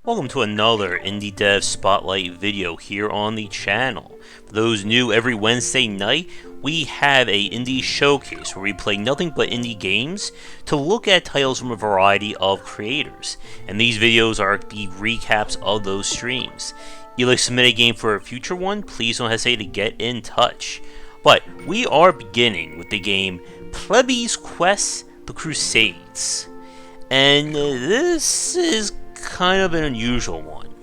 Welcome to another Indie Dev Spotlight video here on the channel. For those new, every Wednesday night, we have a indie showcase where we play nothing but indie games to look at titles from a variety of creators. And these videos are the recaps of those streams. If you'd like to submit a game for a future one, please don't hesitate to get in touch. But we are beginning with the game Plebby's Quest: The Crusades. And this is kind of an unusual one.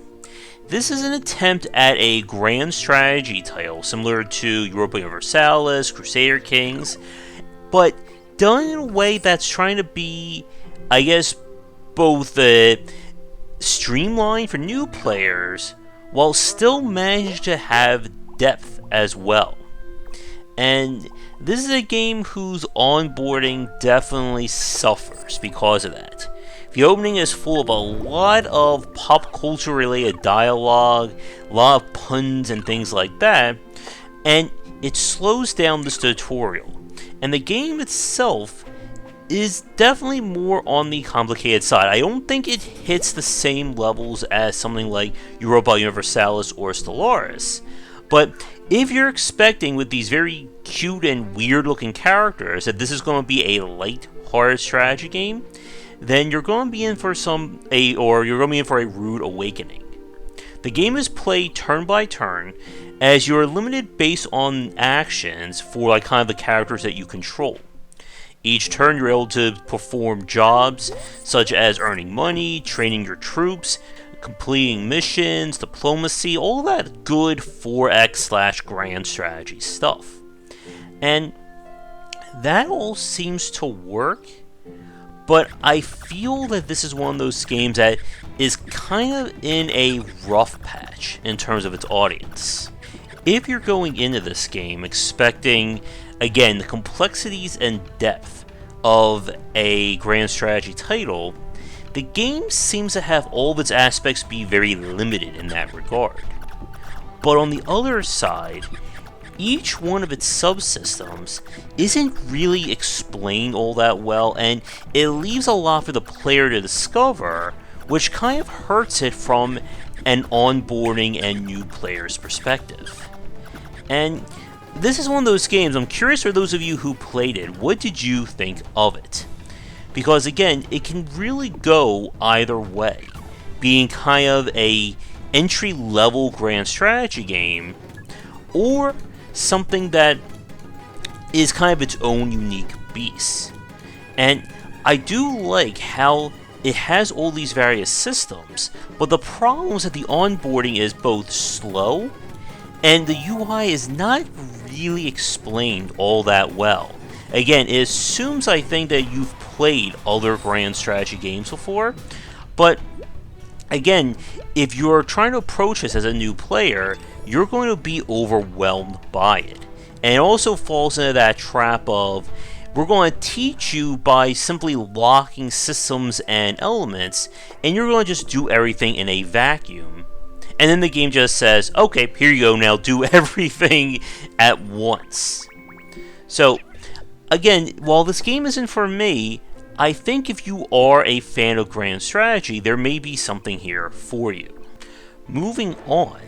This is an attempt at a grand strategy title similar to Europa Universalis, Crusader Kings, but done in a way that's trying to be, I guess, both streamlined for new players while still managing to have depth as well. And this is a game whose onboarding definitely suffers because of that. The opening is full of a lot of pop culture related dialogue, a lot of puns and things like that, and it slows down this tutorial. And the game itself is definitely more on the complicated side. I don't think it hits the same levels as something like Europa Universalis or Stellaris, but if you're expecting with these very cute and weird looking characters that this is going to be a light-hearted strategy game, then you're going to be in for a rude awakening. The game is played turn by turn, as you're limited based on actions for kind of the characters that you control. Each turn you're able to perform jobs such as earning money, training your troops, completing missions, diplomacy, all that good 4X/grand strategy stuff. And that all seems to work, but I feel that this is one of those games that is kind of in a rough patch in terms of its audience. If you're going into this game expecting, again, the complexities and depth of a grand strategy title, the game seems to have all of its aspects be very limited in that regard. But on the other side, each one of its subsystems isn't really explained all that well, and it leaves a lot for the player to discover, which kind of hurts it from an onboarding and new player's perspective. And this is one of those games, I'm curious for those of you who played it, what did you think of it? Because again, it can really go either way, being kind of a entry-level grand strategy game, or something that is kind of its own unique beast. And I do like how it has all these various systems, but the problem is that the onboarding is both slow, and the UI is not really explained all that well. Again, it assumes, I think, that you've played other grand strategy games before, but again, if you're trying to approach this as a new player, you're going to be overwhelmed by it. And it also falls into that trap of, we're going to teach you by simply locking systems and elements, and you're going to just do everything in a vacuum. And then the game just says, okay, here you go, now do everything at once. So, again, while this game isn't for me, I think if you are a fan of grand strategy, there may be something here for you. Moving on,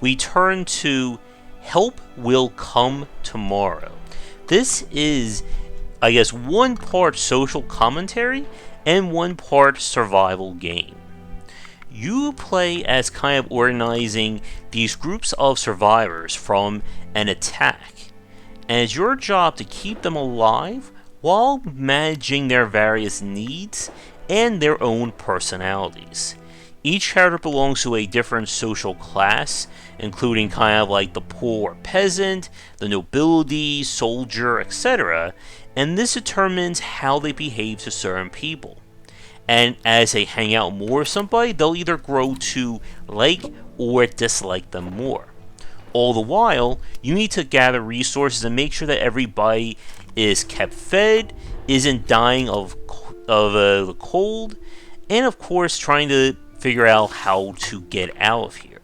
we turn to Help Will Come Tomorrow. This is, I guess, one part social commentary and one part survival game. You play as kind of organizing these groups of survivors from an attack, and it's your job to keep them alive while managing their various needs and their own personalities. Each character belongs to a different social class, including kind of like the poor or peasant, the nobility, soldier, etc., and this determines how they behave to certain people. And as they hang out more with somebody, they'll either grow to like or dislike them more. All the while, you need to gather resources and make sure that everybody is kept fed, isn't dying of the cold, and of course trying to figure out how to get out of here.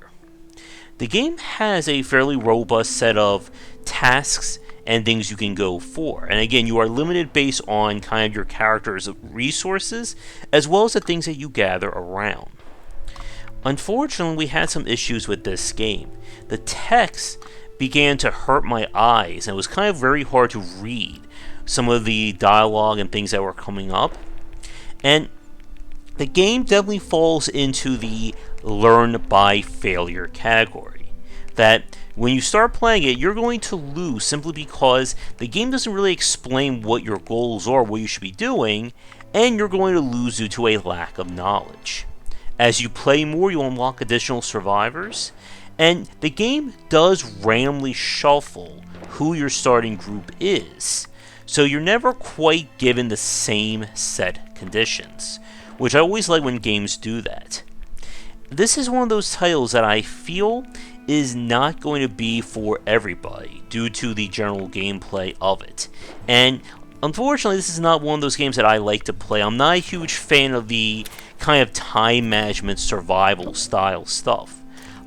The game has a fairly robust set of tasks and things you can go for. And again, you are limited based on kind of your character's resources, as well as the things that you gather around. Unfortunately, we had some issues with this game. The text began to hurt my eyes, and it was kind of very hard to read some of the dialogue and things that were coming up. And the game definitely falls into the learn by failure category. That when you start playing it, you're going to lose simply because the game doesn't really explain what your goals are, what you should be doing, and you're going to lose due to a lack of knowledge. As you play more, you unlock additional survivors, and the game does randomly shuffle who your starting group is, so you're never quite given the same set conditions, which I always like when games do that. This is one of those titles that I feel is not going to be for everybody due to the general gameplay of it, and unfortunately, this is not one of those games that I like to play. I'm not a huge fan of the kind of time management survival style stuff.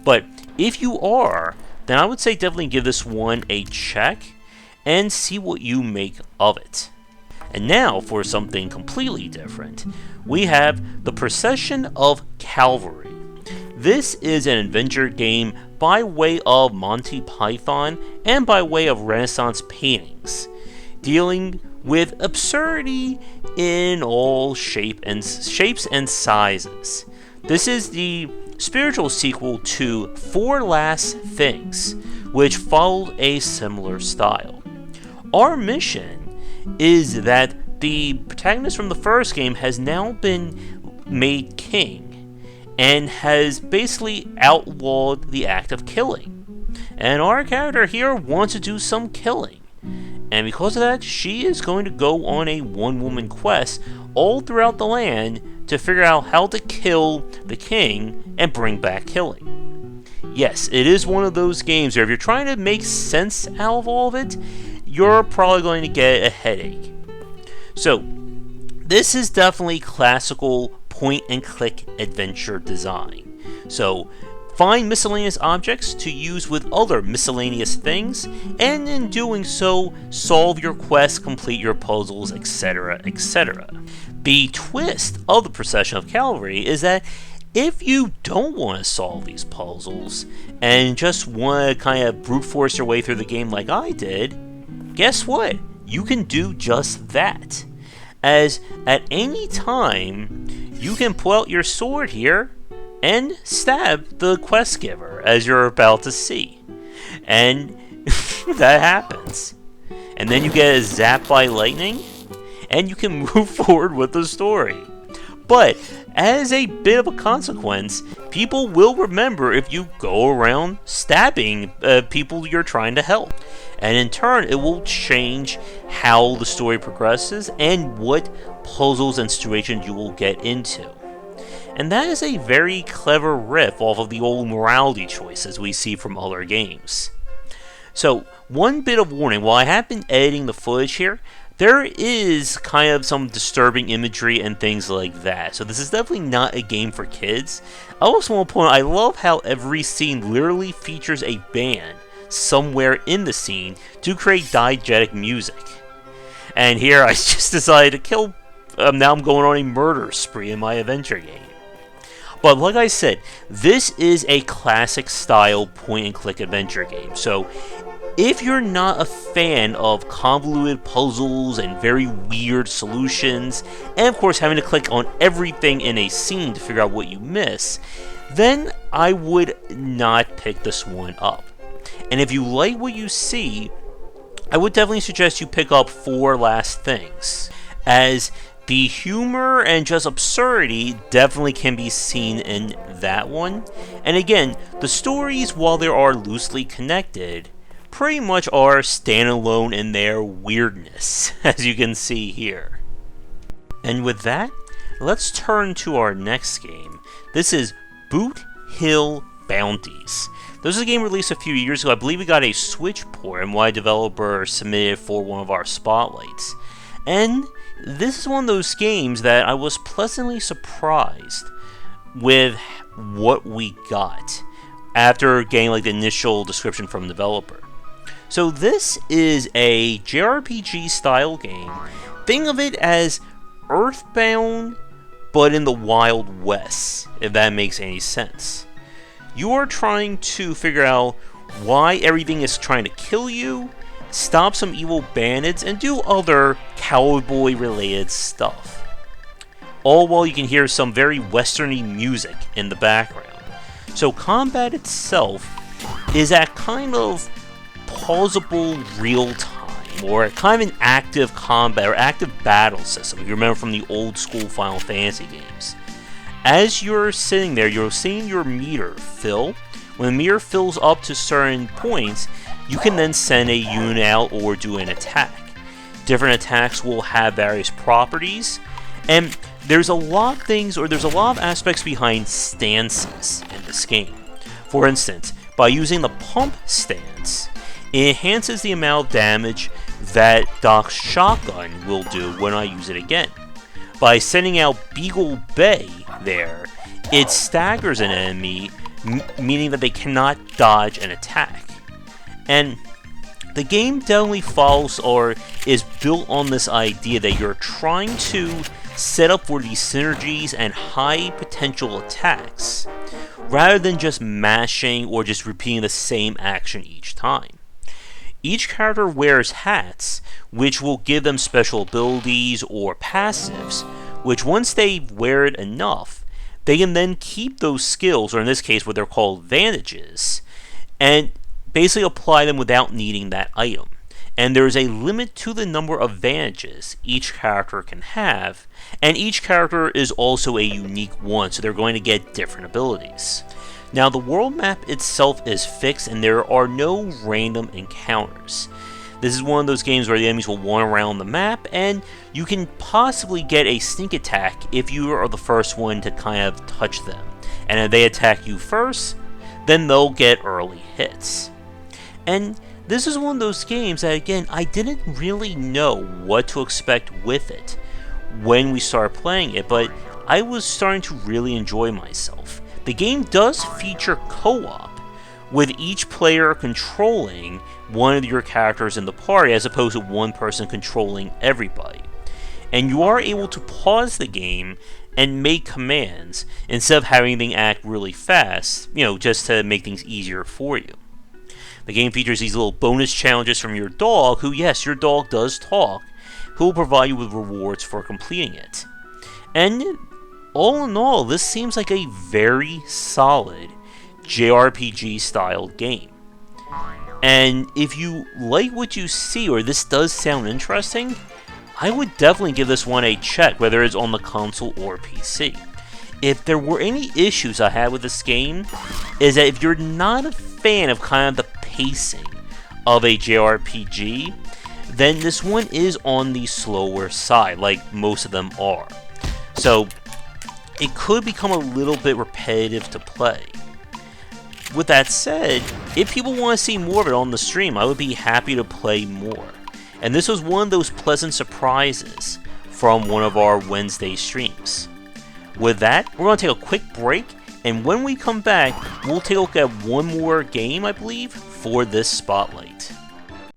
But if you are, then I would say definitely give this one a check and see what you make of it. And now for something completely different, we have the Procession of Cavalry. This is an adventure game by way of Monty Python and by way of Renaissance paintings, dealing with absurdity in all shapes and sizes. This is the spiritual sequel to Four Last Things, which followed a similar style. Our mission is that the protagonist from the first game has now been made king and has basically outlawed the act of killing. And our character here wants to do some killing. And because of that, she is going to go on a one-woman quest all throughout the land to figure out how to kill the king and bring back killing. Yes, it is one of those games where if you're trying to make sense out of all of it, you're probably going to get a headache. So, this is definitely classical point-and-click adventure design. So, find miscellaneous objects to use with other miscellaneous things, and in doing so, solve your quests, complete your puzzles, etc., etc. The twist of the Procession of Cavalry is that if you don't want to solve these puzzles, and just want to kind of brute force your way through the game like I did, guess what? You can do just that. As at any time, you can pull out your sword here, and stab the quest giver, as you're about to see. And that happens. And then you get zapped by lightning, and you can move forward with the story. But, as a bit of a consequence, people will remember if you go around stabbing people you're trying to help. And in turn, it will change how the story progresses and what puzzles and situations you will get into. And that is a very clever riff off of the old morality choices we see from other games. So, one bit of warning, while I have been editing the footage here, there is kind of some disturbing imagery and things like that. So this is definitely not a game for kids. I also want to point out, I love how every scene literally features a band somewhere in the scene to create diegetic music. And here I just decided to kill, now I'm going on a murder spree in my adventure game. But like I said, this is a classic style point-and-click adventure game. So if you're not a fan of convoluted puzzles and very weird solutions, and of course having to click on everything in a scene to figure out what you miss, then I would not pick this one up. And if you like what you see, I would definitely suggest you pick up Four Last Things, as the humor and just absurdity definitely can be seen in that one. And again, the stories, while they are loosely connected, pretty much are standalone in their weirdness, as you can see here. And with that, let's turn to our next game. This is Boot Hill Bounties. This is a game released a few years ago. I believe we got a Switch port, and one developer submitted for one of our spotlights. And this is one of those games that I was pleasantly surprised with what we got after getting like the initial description from the developer. So this is a JRPG style game. Think of it as Earthbound, but in the Wild West, if that makes any sense. You are trying to figure out why everything is trying to kill you, stop some evil bandits, and do other cowboy-related stuff. All while you can hear some very westerny music in the background. So combat itself is at kind of pausable real-time, or kind of an active combat, or active battle system, if you remember from the old school Final Fantasy games. As you're sitting there, you're seeing your meter fill. When the meter fills up to certain points, you can then send a unit out or do an attack. Different attacks will have various properties, and there's a lot of things, or there's a lot of aspects behind stances in this game. For instance, by using the pump stance, it enhances the amount of damage that Doc's shotgun will do when I use it again. By sending out Beagle Bay there, it staggers an enemy, meaning that they cannot dodge an attack. And the game definitely follows or is built on this idea that you're trying to set up for these synergies and high potential attacks, rather than just mashing or just repeating the same action each time. Each character wears hats, which will give them special abilities or passives, which once they wear it enough, they can then keep those skills, or in this case what they're called advantages, and basically apply them without needing that item. And there is a limit to the number of advantages each character can have, and each character is also a unique one, so they're going to get different abilities. Now, the world map itself is fixed, and there are no random encounters. This is one of those games where the enemies will wander around the map, and you can possibly get a sneak attack if you are the first one to kind of touch them. And if they attack you first, then they'll get early hits. And this is one of those games that, again, I didn't really know what to expect with it when we started playing it, but I was starting to really enjoy myself. The game does feature co-op, with each player controlling one of your characters in the party as opposed to one person controlling everybody. And you are able to pause the game and make commands instead of having things act really fast, just to make things easier for you. The game features these little bonus challenges from your dog, who, yes, your dog does talk, who will provide you with rewards for completing it. And all in all, this seems like a very solid JRPG style game. And if you like what you see, or this does sound interesting, I would definitely give this one a check, whether it's on the console or PC. If there were any issues I had with this game, is that if you're not a fan of kind of the pacing of a JRPG, then this one is on the slower side, like most of them are. So it could become a little bit repetitive to play. With that said, if people want to see more of it on the stream, I would be happy to play more. And this was one of those pleasant surprises from one of our Wednesday streams. With that, we're going to take a quick break, and when we come back, we'll take a look at one more game, I believe, for this spotlight.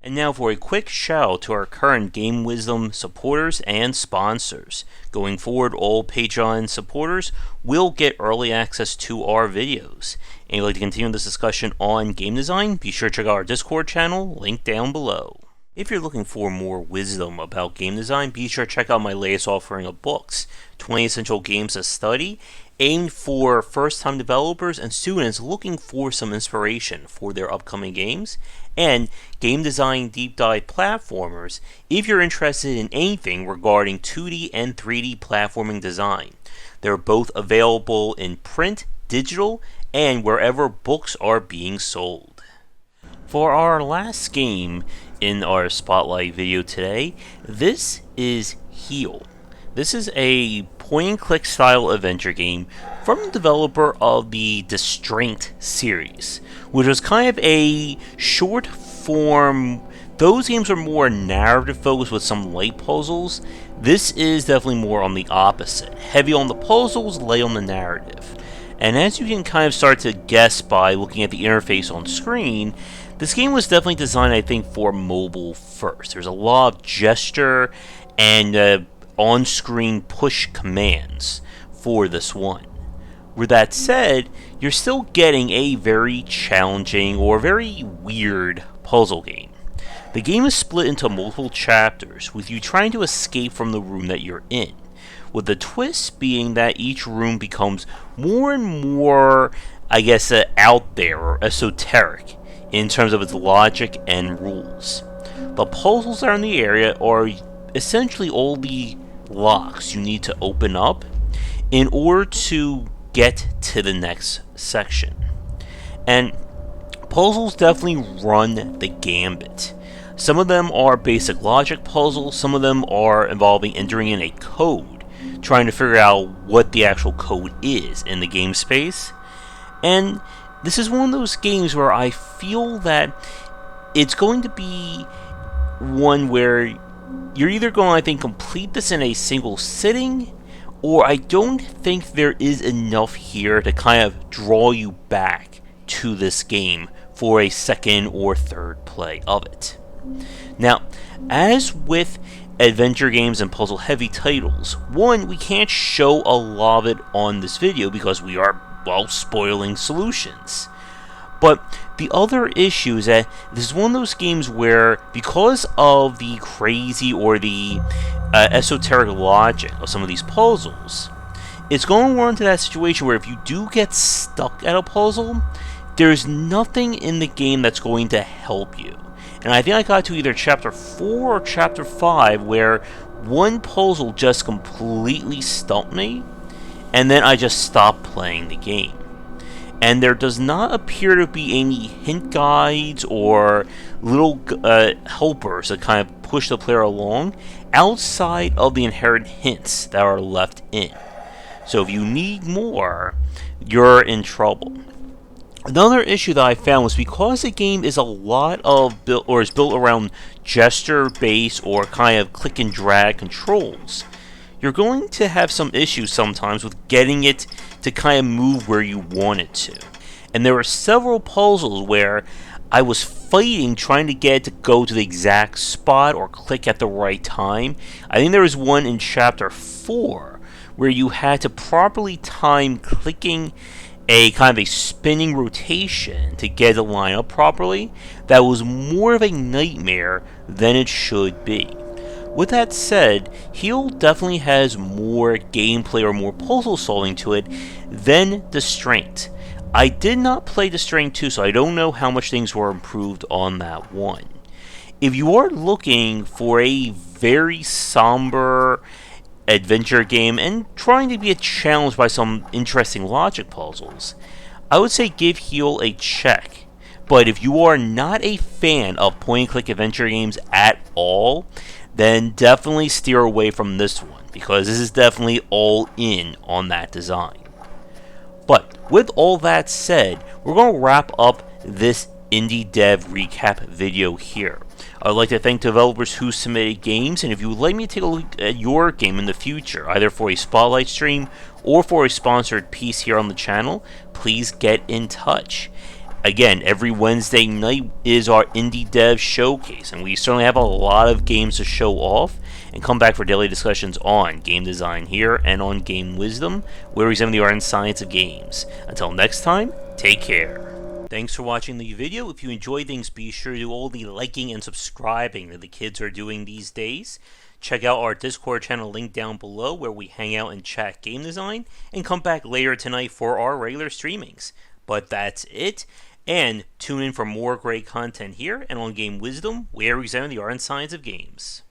And now for a quick shout out to our current Game Wisdom supporters and sponsors. Going forward, all Patreon supporters will get early access to our videos. And if you'd like to continue this discussion on game design, be sure to check out our Discord channel, linked down below. If you're looking for more wisdom about game design, be sure to check out my latest offering of books, 20 Essential Games to Study, aimed for first-time developers and students looking for some inspiration for their upcoming games, and Game Design Deep Dive Platformers if you're interested in anything regarding 2D and 3D platforming design. They're both available in print, digital, and wherever books are being sold. For our last game in our Spotlight video today, this is Heal. This is a point-and-click style adventure game from the developer of the Distraint series, which was kind of a short form. Those games are more narrative focused with some light puzzles. This is definitely more on the opposite. Heavy on the puzzles, light on the narrative. And as you can kind of start to guess by looking at the interface on screen, this game was definitely designed, I think, for mobile first. There's a lot of gesture and on-screen push commands for this one. With that said, you're still getting a very challenging or very weird puzzle game. The game is split into multiple chapters, with you trying to escape from the room that you're in, with the twist being that each room becomes more and more, out there or esoteric in terms of its logic and rules. The puzzles that are in the area are essentially all the locks you need to open up in order to get to the next section. And puzzles definitely run the gambit. Some of them are basic logic puzzles, some of them are involving entering in a code, trying to figure out what the actual code is in the game space. And this is one of those games where I feel that it's going to be one where you're either going to, complete this in a single sitting, or I don't think there is enough here to kind of draw you back to this game for a second or third play of it. Now, as with adventure games and puzzle-heavy titles, one, we can't show a lot of it on this video because we are, spoiling solutions. But the other issue is that this is one of those games where, because of the crazy or the esoteric logic of some of these puzzles, it's going to run into that situation where if you do get stuck at a puzzle, there's nothing in the game that's going to help you. And I think I got to either Chapter 4 or Chapter 5 where one puzzle just completely stumped me, and then I just stopped playing the game. And there does not appear to be any hint guides or little helpers that kind of push the player along outside of the inherent hints that are left in. So if you need more, you're in trouble. Another issue that I found was because the game is a lot of is built around gesture-based or kind of click and drag controls, you're going to have some issues sometimes with getting it to kind of move where you want it to. And there were several puzzles where I was fighting trying to get it to go to the exact spot or click at the right time. I think there was one in Chapter 4 where you had to properly time clicking a kind of a spinning rotation to get it to line up properly. That was more of a nightmare than it should be. With that said, Heel definitely has more gameplay or more puzzle solving to it than Distraint. I did not play Distraint 2, so I don't know how much things were improved on that one. If you are looking for a very somber adventure game and trying to be challenged by some interesting logic puzzles, I would say give Heel a check. But if you are not a fan of point-and-click adventure games at all, then definitely steer away from this one, because this is definitely all in on that design. But with all that said, we're going to wrap up this Indie Dev Recap video here. I would like to thank developers who submitted games, and if you would like me to take a look at your game in the future, either for a spotlight stream or for a sponsored piece here on the channel, please get in touch. Again, every Wednesday night is our Indie Dev Showcase, and we certainly have a lot of games to show off, and come back for daily discussions on game design here and on game wisdom, where we examine the art and science of games. Until next time, take care. Thanks for watching the video. If you enjoyed things, be sure to do all the liking and subscribing that the kids are doing these days. Check out our Discord channel link down below where we hang out and chat game design, and come back later tonight for our regular streamings. But that's it, and tune in for more great content here and on Game Wisdom, where we examine the art and science of games.